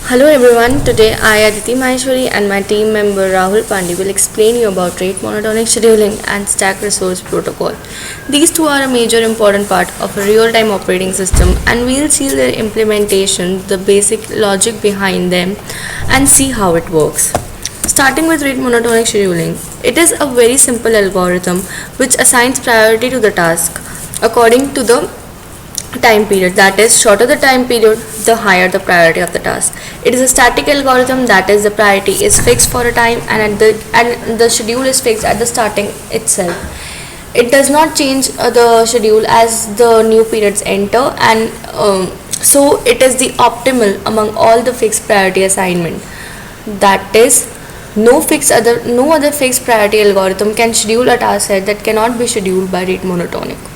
Hello everyone, today I, Aditi Maheshwari and my team member Rahul Pandey will explain you about rate monotonic scheduling and stack resource protocol. These two are a major important part of a real-time operating system and we'll see their implementation, the basic logic behind them and see how it works. Starting with rate monotonic scheduling, it is a very simple algorithm which assigns priority to the task according to the time period, that is, shorter the time period the higher the priority of the task. It is a static algorithm, that is, the priority is fixed for a time and the schedule is fixed at the starting itself. It does not change the schedule as the new periods enter, and so it is the optimal among all the fixed priority assignment. That is, no other fixed priority algorithm can schedule a task set that cannot be scheduled by rate monotonic.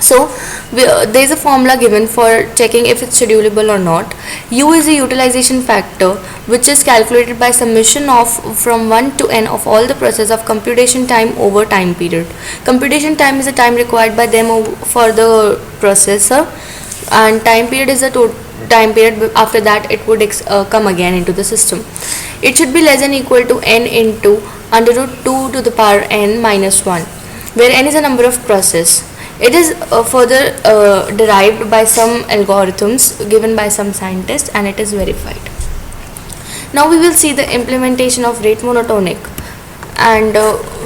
So there is a formula given for checking if it's schedulable or not. U is the utilization factor, which is calculated by summation of from 1 to n of all the process of computation time over time period. Computation time is the time required by them for the processor, and time period is the time period after that it would come again into the system. It should be less than equal to n into under root 2 to the power n minus 1, where n is a number of process. It is further derived by some algorithms given by some scientists, and it is verified. Now we will see the implementation of rate monotonic, and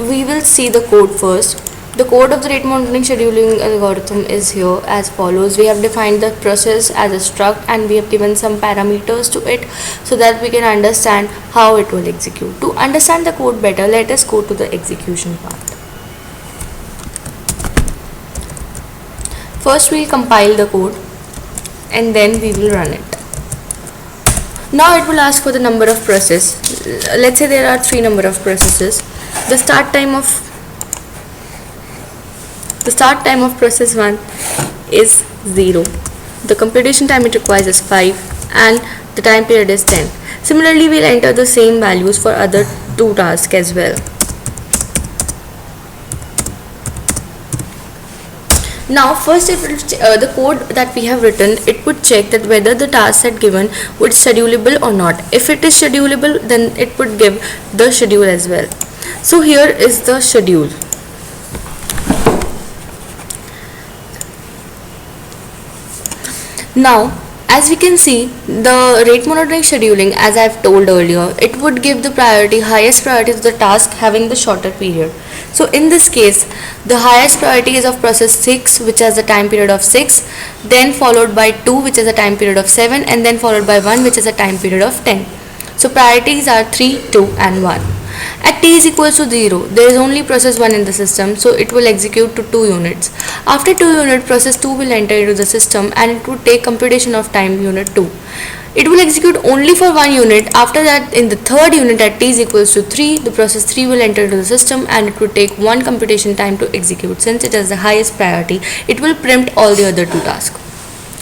we will see the code first. The code of the rate monotonic scheduling algorithm is here as follows. We have defined the process as a struct and we have given some parameters to it so that we can understand how it will execute. To understand the code better, let us go to the execution part. First we'll compile the code and then we will run it. Now it will ask for the number of process. Let's say there are 3 number of processes. The start time of process 1 is 0. The computation time it requires is 5 and the time period is 10. Similarly, we'll enter the same values for other 2 tasks as well. Now first, if the code that we have written, it would check that whether the task set given would schedulable or not. If it is schedulable, then it would give the schedule as well. So here is the schedule. Now as we can see, the rate monotonic scheduling, as I have told earlier, it would give the highest priority to the task having the shorter period. So in this case, the highest priority is of process 6, which has the time period of 6, then followed by 2, which has a time period of 7, and then followed by 1, which has a time period of 10. So priorities are 3, 2 and 1. At t is equals to 0, there is only process 1 in the system, so it will execute to 2 units. After 2 units, process 2 will enter into the system and it would take computation of time unit 2. It will execute only for 1 unit. After that, in the third unit at t is equals to 3, the process 3 will enter into the system and it would take 1 computation time to execute. Since it has the highest priority, it will preempt all the other 2 tasks.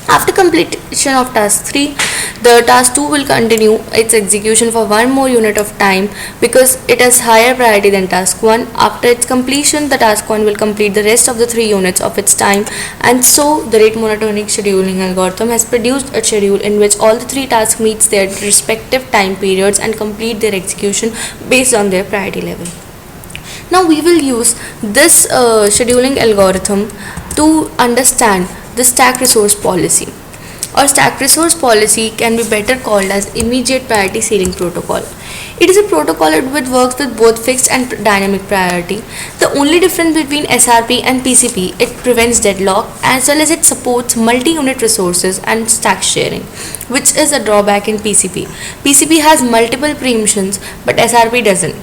After completion of task 3, the task 2 will continue its execution for 1 more unit of time because it has higher priority than task 1. After its completion, the task 1 will complete the rest of the 3 units of its time, and so the rate monotonic scheduling algorithm has produced a schedule in which all the 3 tasks meets their respective time periods and complete their execution based on their priority level. Now we will use this scheduling algorithm to understand the stack resource policy, or stack resource policy can be better called as immediate priority ceiling protocol. It is a protocol which works with both fixed and dynamic priority. The only difference between SRP and PCP, it prevents deadlock as well as it supports multi-unit resources and stack sharing, which is a drawback in PCP. PCP has multiple preemptions but SRP doesn't.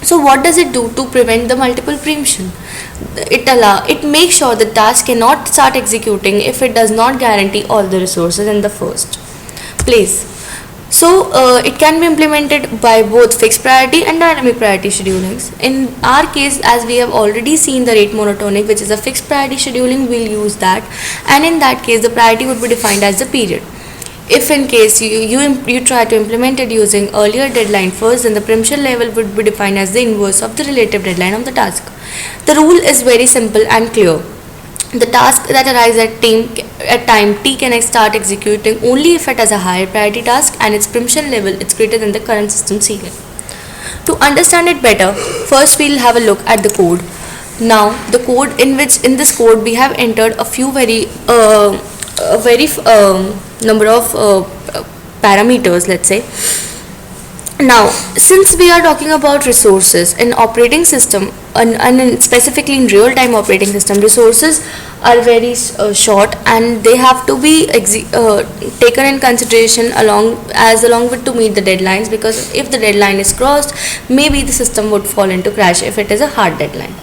So what does it do to prevent the multiple preemption? It makes sure the task cannot start executing if it does not guarantee all the resources in the first place. So it can be implemented by both fixed priority and dynamic priority schedulings. In our case, as we have already seen the rate monotonic, which is a fixed priority scheduling, we'll use that, and in that case the priority would be defined as the period. If in case you try to implement it using earlier deadline first, then the preemption level would be defined as the inverse of the relative deadline of the task. The rule is very simple and clear. The task that arises at time t can start executing only if it has a higher priority task and its preemption level is greater than the current system ceiling. To understand it better, first we'll have a look at the code. Now, the code in this code we have entered a few very number of parameters, let's say. Now, since we are talking about resources in operating system and specifically in real-time operating system, resources are very short and they have to be taken in consideration along with to meet the deadlines, because if the deadline is crossed, maybe the system would fall into crash if it is a hard deadline.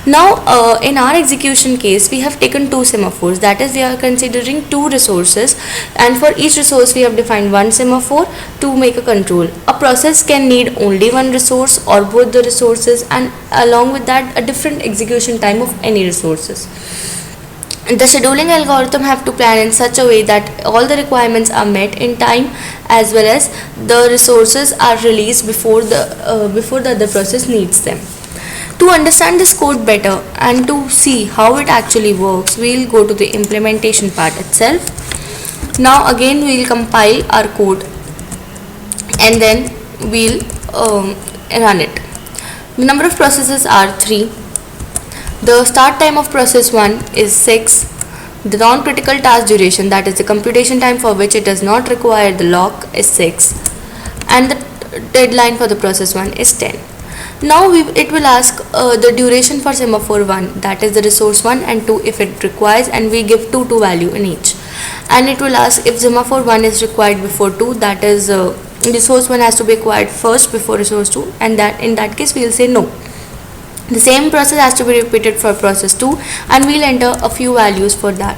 Now, in our execution case, we have taken two semaphores, that is, we are considering two resources, and for each resource we have defined one semaphore to make a control. A process can need only one resource or both the resources, and along with that a different execution time of any resources. The scheduling algorithm have to plan in such a way that all the requirements are met in time, as well as the resources are released before the other process needs them. To understand this code better and to see how it actually works, we will go to the implementation part itself. Now again we will compile our code and then we'll run it. The number of processes are 3. The start time of process 1 is 6. The non-critical task duration, that is the computation time for which it does not require the lock, is 6. And the deadline for the process 1 is 10. Now it will ask the duration for semaphore 1, that is the resource 1 and 2 if it requires, and we give 2 value in each. And it will ask if semaphore 1 is required before 2, that is resource 1 has to be acquired first before resource 2, and that in that case we will say no. The same process has to be repeated for process 2 and we will enter a few values for that.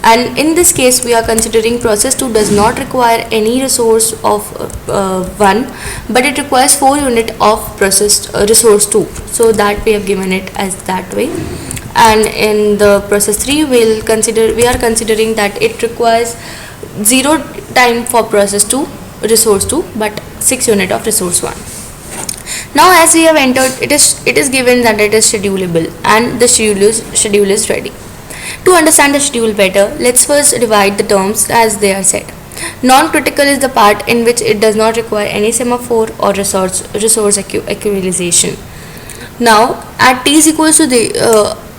And in this case we are considering process 2 does not require any resource of 1, but it requires 4 unit of resource 2, so that we have given it as that way. And in the process 3 we are considering that it requires 0 time for process 2 resource 2 but 6 unit of resource 1. Now as we have entered, it is given that it is schedulable and the schedule is ready. To understand the schedule better, let's first divide the terms as they are said. Non-critical is the part in which it does not require any semaphore or resource equalization. Now at t is equals to the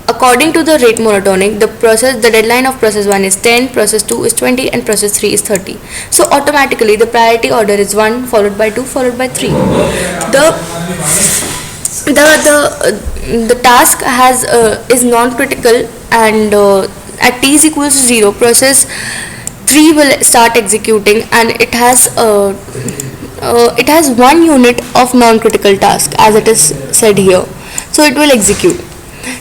according to the rate monotonic, the deadline of process 1 is 10, process 2 is 20 and process 3 is 30. So automatically the priority order is 1 followed by 2 followed by 3. The task is non-critical, and at t is equals to 0, process 3 will start executing and it has 1 unit of non-critical task as it is said here, so it will execute.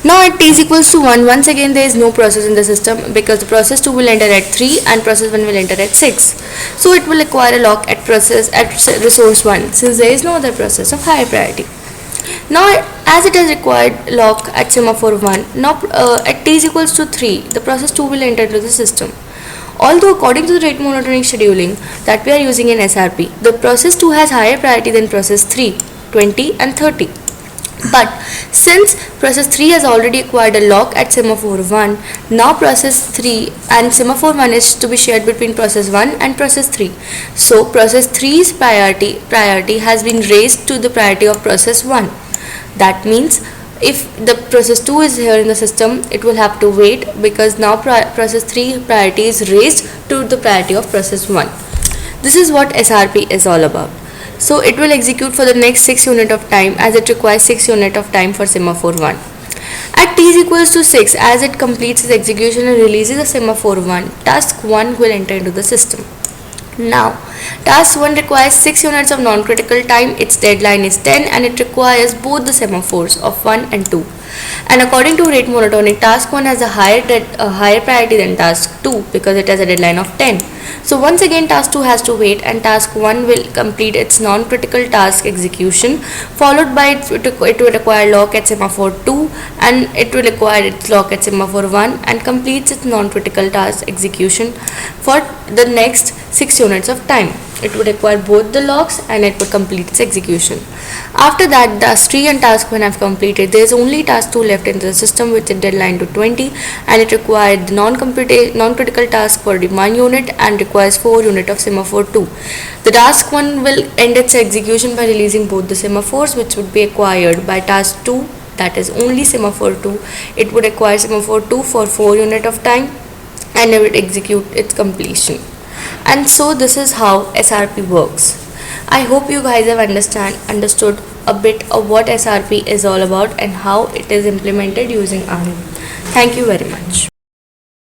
Now at t is equals to 1, once again there is no process in the system because the process 2 will enter at 3 and process 1 will enter at 6. So it will acquire a lock at resource 1 since there is no other process of higher priority. Now as it has required lock at semaphore 1, now at t is equals to 3, the process 2 will enter into the system. Although according to the rate monotonic scheduling that we are using in SRP, the process 2 has higher priority than process 3, 20 and 30. But since process 3 has already acquired a lock at semaphore 1, now process 3 and semaphore 1 is to be shared between process 1 and process 3. So process 3's priority has been raised to the priority of process 1. That means if the process 2 is here in the system, it will have to wait because now process 3 priority is raised to the priority of process 1. This is what SRP is all about. So it will execute for the next 6 unit of time as it requires 6 unit of time for semaphore 1. At t is equals to 6, as it completes its execution and releases the semaphore 1, task 1 will enter into the system. Now task 1 requires 6 units of non-critical time, its deadline is 10 and it requires both the semaphores of 1 and 2. And according to rate monotonic, task 1 has a higher priority than task 2 because it has a deadline of 10. So once again task 2 has to wait and task 1 will complete its non-critical task execution, followed by it will acquire lock at semaphore 2 and it will acquire its lock at semaphore 1 and completes its non-critical task execution for the next 6 units of time. It would acquire both the locks and it would complete its execution. After that, task 3 and task 1 have completed. There is only task 2 left in the system with a deadline to 20, and it required the non-critical task for the 1 unit and requires 4 unit of semaphore 2. The task 1 will end its execution by releasing both the semaphores, which would be acquired by task 2, that is only semaphore 2. It would acquire semaphore 2 for 4 unit of time and it would execute its completion. And so this is how SRP works. I hope you guys have understood a bit of what SRP is all about and how it is implemented using RM. Thank you very much.